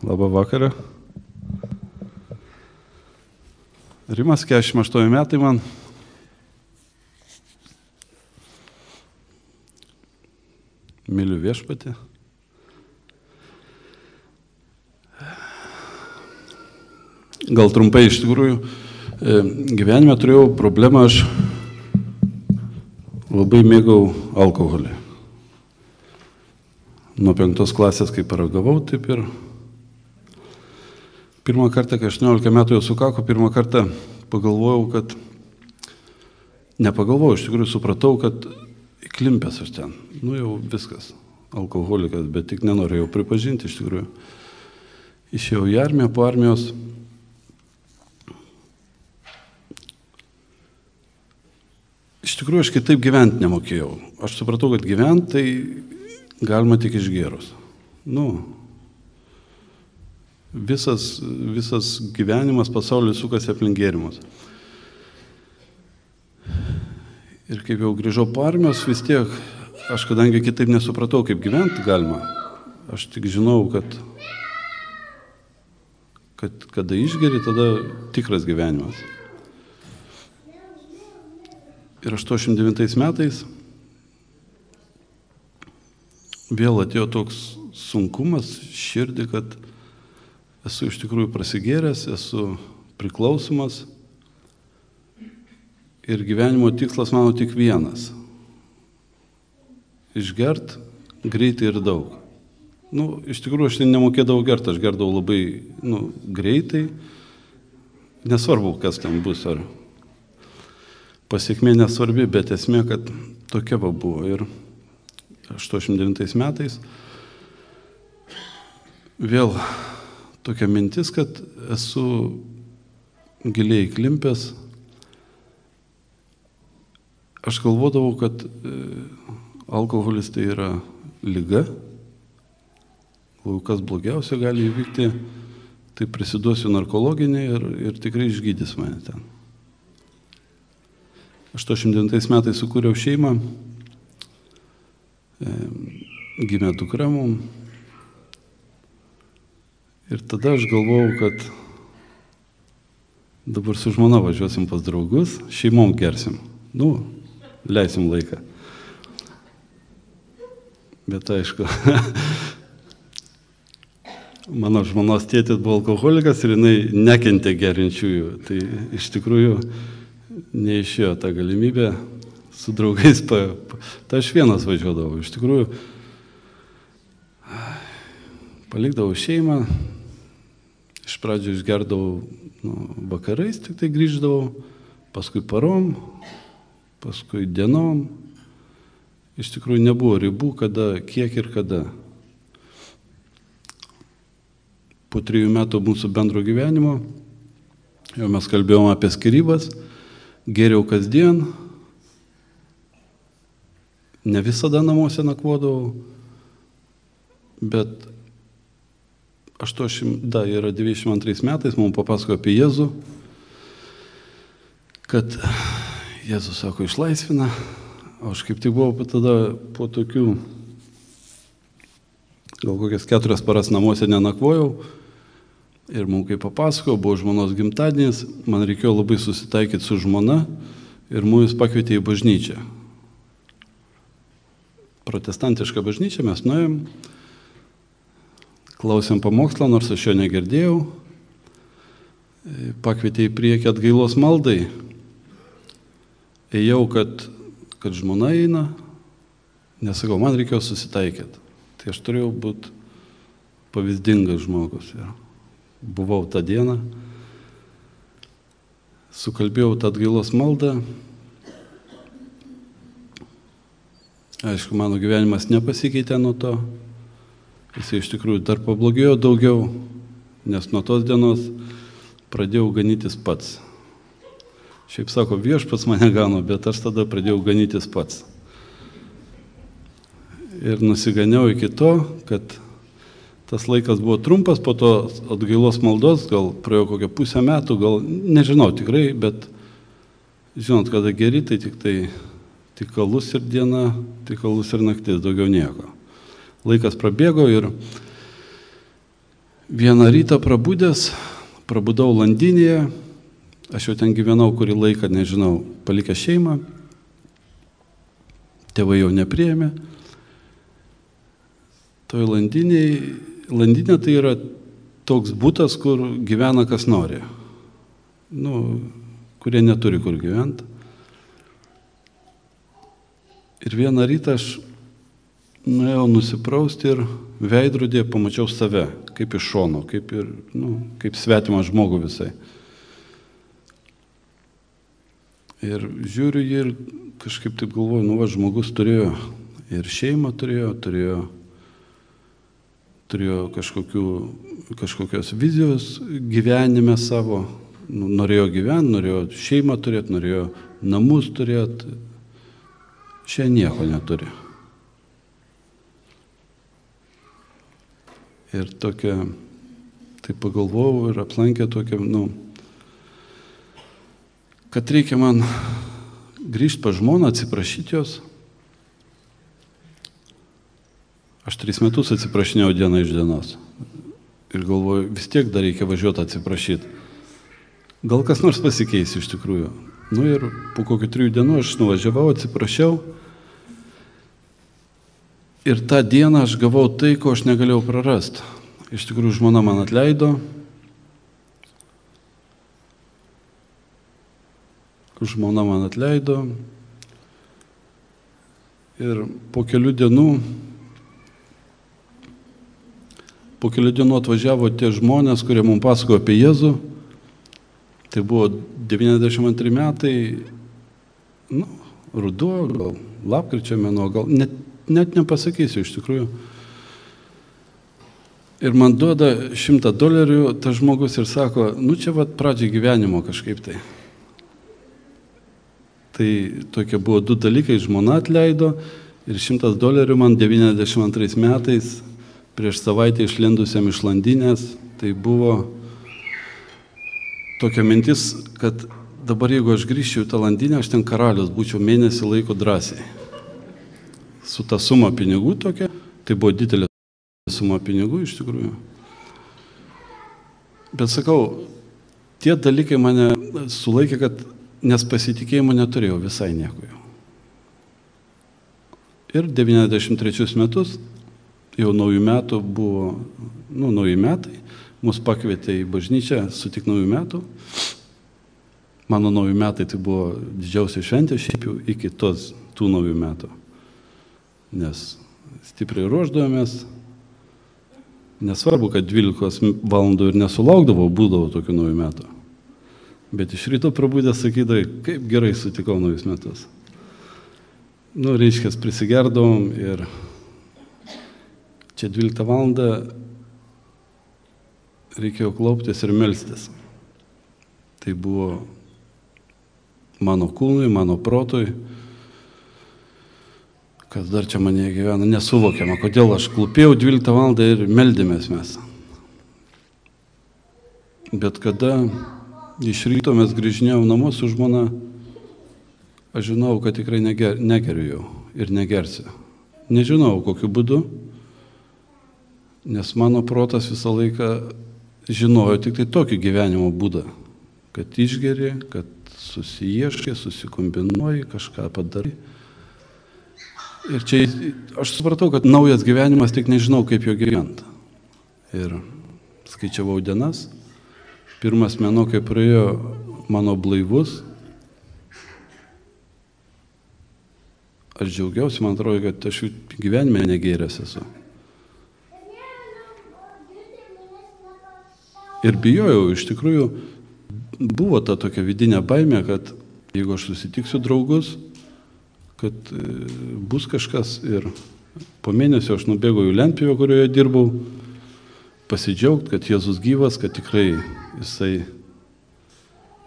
Labą vakarą. Rimas, 48 metai man. Myliu viešpatį. Gal trumpai iš tikrųjų, gyvenime turėjau problemą, aš labai mėgau alkoholį. Nuo 5 klasės, kai paragavau, taip ir pirmą kartą, kai 18 metų jau sukako, pirmą kartą pagalvojau, kad nepagalvojau, iš tikrųjų supratau, kad įklimpęs aš ten. Nu jau viskas, alkoholikas, bet tik nenorėjau pripažinti iš tikrųjų. Išėjau į armiją, po armijos iš tikrųjų aš kitaip gyventi nemokėjau. Aš supratau, kad gyventi tai galima tik išgėrus. Visas gyvenimas pasaulyje sukasi aplink gėrimus. Ir kaip jau grįžau po armijos, vis tiek, aš kadangi kitaip nesupratau, kaip gyventi galima, aš tik žinau, kad kada išgeri, tada tikras gyvenimas. Ir 89 metais vėl atėjo toks sunkumas širdį, kad esu iš tikrųjų prasigėręs, esu priklausomas ir gyvenimo tikslas mano tik vienas - išgert greitai ir daug. Iš tikrųjų aš nemokėdavau gerti, aš gerdavau labai greitai, nesvarbu, kas ten bus, ar pasiekmė nesvarbi, bet esmė, kad tokia buvo. Ir 89 metais vėl tokia mintis, kad esu giliai įklimpęs. Aš galvodavau, kad alkoholis tai yra liga, kas blogiausia gali įvykti, tai prisiduosiu narkologinį ir tikrai išgydys mane ten. 89 metais sukūriau šeimą, gimė dukra mum. Ir tada aš galvojau, kad dabar su žmona važiuosim pas draugus, šeimom gersim. Leisim laiką. Bet aišku, mano žmonos tėtis buvo alkoholikas ir jinai nekentė gerinčiųjų. Tai iš tikrųjų neišėjo tą galimybę su draugais. Tai aš vienas važiuodavau. Iš tikrųjų, palikdavau šeimą. Iš pradžių išgerdavau vakarais, tik tai grįždavau, paskui parom, paskui dienom. Iš tikrųjų nebuvo ribų, kada, kiek ir kada. Po 3 metų mūsų bendro gyvenimo jau mes kalbėjom apie skyrybas, geriau kasdien, ne visada namuose nakvodavau, bet 92 metais mums papasakojo apie Jėzų, kad Jėzus, sako, išlaisvina, o aš kaip tik buvau tada po tokių, gal kokias 4 paras namuose nenakvojau, ir mums kaip papasakojo, buvo žmonos gimtadienis, man reikėjo labai susitaikyti su žmona ir mumis pakvietė į bažnyčią. Protestantišką bažnyčią mes nuėjom, klausėm pamokslą, nors aš jo negirdėjau, pakvietė į priekį atgailos maldai, ėjau, kad žmona eina, nesakau, man reikėjo susitaikyti. Tai aš turėjau būti pavyzdingas žmogus. Ir buvau tą dieną, sukalbėjau tą atgailos maldą. Aišku, mano gyvenimas nepasikeitė nuo to. Jis iš tikrųjų dar pablogėjo daugiau, nes nuo tos dienos pradėjau ganytis pats. Šiaip sako, viešpats mane gano, bet aš tada pradėjau ganytis pats. Ir nusiganiau iki to, kad tas laikas buvo trumpas, po to atgailos maldos, gal praėjo kokią pusę metų, gal nežinau tikrai, bet žinot, kada geri, tai tik alus ir diena, tik alus ir naktis, daugiau nieko. Laikas prabėgo ir Vieną rytą prabudau Landinėje, aš jau ten gyvenau kurį laiką, nežinau, palikęs šeimą, tėvai jau nepriėmė. Toj Landinė tai yra toks butas, kur gyvena kas nori, kurie neturi kur gyventi. Ir vieną rytą aš nuėjau nusiprausti ir veidrodėje pamačiau save, kaip iš šono, kaip svetimą žmogų visai. Ir žiūriu jį ir kažkaip taip galvoju, žmogus turėjo ir šeimą turėjo kažkokios vizijos gyvenime savo, norėjo gyventi, norėjo šeimą turėti, norėjo namus turėti, šiandien nieko neturi. Ir tokia, tai pagalvojau ir aplankė tokia, kad reikia man grįžti pas žmoną, atsiprašyti jos. Aš 3 metus atsiprašinėjau dieną iš dienos. Ir galvoju, vis tiek dar reikia važiuoti atsiprašyti. Gal kas nors pasikeis iš tikrųjų. Ir po kokių 3 dienų aš nuvažiavau, atsiprašiau. Ir tą dieną aš gavau tai, ko aš negalėjau prarasti. Iš tikrųjų, žmona man atleido. Ir po kelių dienų atvažiavo tie žmonės, kurie mums pasakojo apie Jėzų. Tai buvo 92 metai, ruduo, gal lapkričio mėnuo, gal net nepasakysiu iš tikrųjų. Ir man duoda $100 tas žmogus ir sako, čia pradžiai gyvenimo kažkaip tai. Tai tokie buvo 2 dalykai, žmona atleido ir $100 man 92 metais, prieš savaitę išlindusiam iš Landinės, tai buvo tokia mintis, kad dabar jeigu aš grįžčiau į tą Landinę, aš ten karalius būčiau mėnesį laiko drąsiai. Su ta suma pinigų tokia, tai buvo didelė suma pinigų iš tikrųjų. Bet sakau, tie dalykai mane sulaikė, kad nes pasitikėjimo neturėjau visai nieko jau. Ir 93 metus, jau naujų metų buvo, nauji metai, mus pakvietė į bažnyčią sutik naujų metų. Mano naujų metai tai buvo didžiausia šventė šiaip jau iki tų naujų metų. Nes stipriai ruošdavomės, nesvarbu, kad 12 valandų ir nesulaukdavau, būdavo tokių naujų metų. Bet iš ryto prabudęs sakydavai, kaip gerai sutikau naujus metus. Reiškia, prisigerdavom ir čia 12 valandą reikėjo klauptis ir melstis. Tai buvo mano kūnui, mano protui, kas dar čia mane gyvena, nesuvokiama, kodėl aš klūpėjau 12 valandą ir meldėmės mes. Bet kada iš ryto mes grįžinėjom namo su žmona, aš žinau, kad tikrai negeriu jau ir negersiu. Nežinau, kokiu būdu, nes mano protas visą laiką žinojo tik tai tokį gyvenimo būdą, kad išgeri, kad susiieškai, susikombinuoji, kažką padarai. Ir čia aš supratau, kad naujas gyvenimas, tik nežinau, kaip jo gyventi. Ir skaičiavau dienas. Pirmas mėnuo, kai praėjo mano blaivus, aš džiaugiausi, man atrodo, kad aš gyvenime negėręs esu. Ir bijojau, iš tikrųjų, buvo ta tokia vidinė baimė, kad jeigu aš susitiksiu draugus, kad bus kažkas ir po mėnesio aš nubėgau į Lentpjūvę, kurioje dirbau, pasidžiaugti, kad Jėzus gyvas, kad tikrai jisai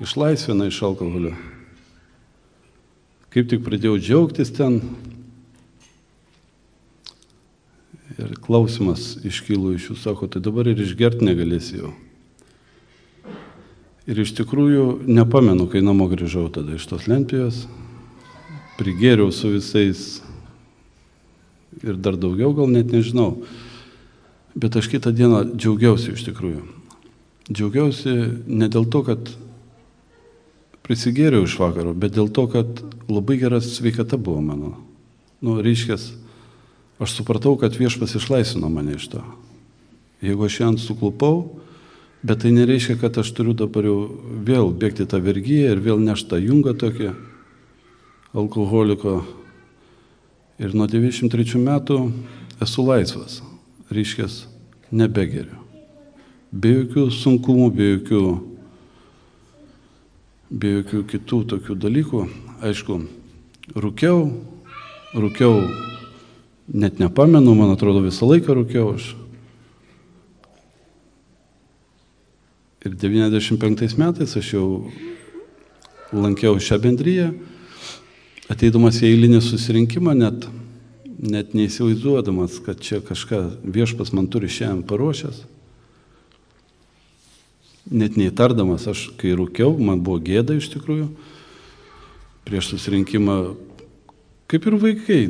išlaisvina iš alkoholio. Kaip tik pradėjau džiaugtis ten ir klausimas iškilo iš jų, sako, tai dabar ir išgerti negalėsi jau. Ir iš tikrųjų nepamenu, kai namo grįžau tada iš tos Lentpjūvės, prigėriau su visais ir dar daugiau, gal net nežinau. Bet aš kitą dieną džiaugiausi iš tikrųjų. Džiaugiausi ne dėl to, kad prisigėriau iš vakaro, bet dėl to, kad labai gera sveikata buvo mano. Reiškės, aš supratau, kad Viešpats išlaisvino mane iš to. Jeigu aš šiandien suklupau, bet tai nereiškia, kad aš turiu dabar jau vėl bėgti tą vergiją ir vėl nešti tą jungą tokį alkoholiko. Ir nuo 93 metų esu laisvas. Reiškės, nebegeriu. Be jokių sunkumų, be jokių kitų tokių dalykų. Aišku, rūkiau, net nepamenu, man atrodo, visą laiką rūkiau aš. Ir 95 metais aš jau lankiau šią bendriją, ateidamas į eilinį susirinkimą, net neįsivaizduodamas, kad čia kažką Viešpats man turi šiandien paruošęs. Net neįtardamas, aš kai rūkiau, man buvo gėda iš tikrųjų. Prieš susirinkimą, kaip ir vaikai,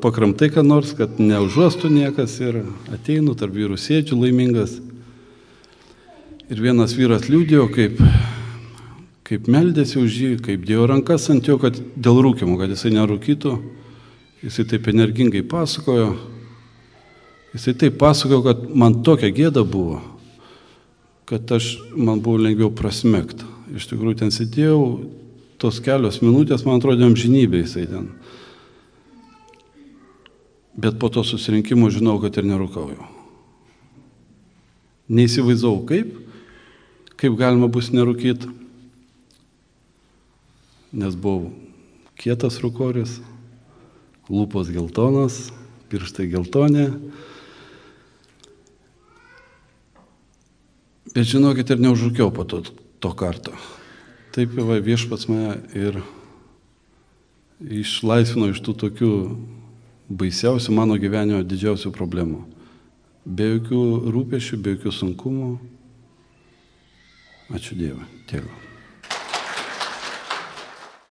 pakramtai ką nors, kad neužuostų niekas ir ateinu, tarp vyrų sėdžiu laimingas. Ir vienas vyras liūdėjo, kaip meldėsi už jį, kaip dėjo rankas ant jo, kad dėl rūkimo, kad jisai nerūkytų. Jisai taip energingai pasakojo. Jisai taip pasakojo, kad man tokia gėda buvo, kad man buvo lengviau prasmegti. Iš tikrųjų, ten sėdėjau, tos kelios minutės, man atrodė, amžinybė jisai ten. Bet po to susirinkimo žinau, kad ir nerūkauju. Neįsivaizdavau, kaip galima bus nerūkyti, nes buvau kietas rūkoris, lūpos geltonos, pirštai geltoni. Bet žinokit, ir neužrūkiau po to karto. Taip jau Viešpats mane ir išlaisvino iš tų tokių baisiausių mano gyvenimo didžiausių problemų. Be jokių rūpesčių, be jokių sunkumų. Ačiū Dievui, Tėvui.